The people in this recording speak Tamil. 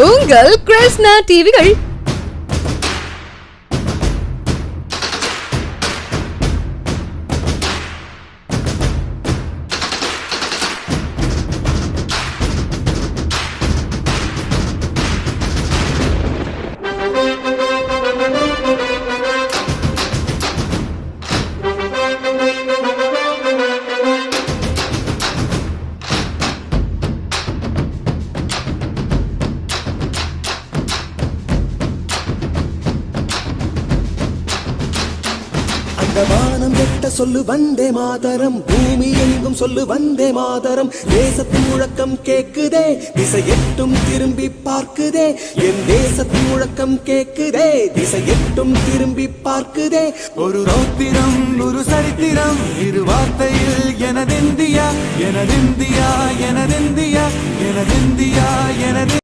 உங்கள் கிருஷ்ணா டிவிகள். வானம் எட்ட சொல்லு வந்தே மாதரம், பூமி எங்கும் சொல்லு வந்தே மாதரம். தேசத்தின் முழக்கம் கேக்குதே, திசை எட்டும் திரும்பி பார்க்குதே. என் தேசத்தின் முழக்கம் கேக்குதே, திசை எட்டும் திரும்பி பார்க்குதே. ஒரு ரௌத்திரம் ஒரு சரித்திரம், இரு வார்த்தையில் எனதிந்தியா எனதிந்தியா எனதிந்தியா எனதிந்தியா எனது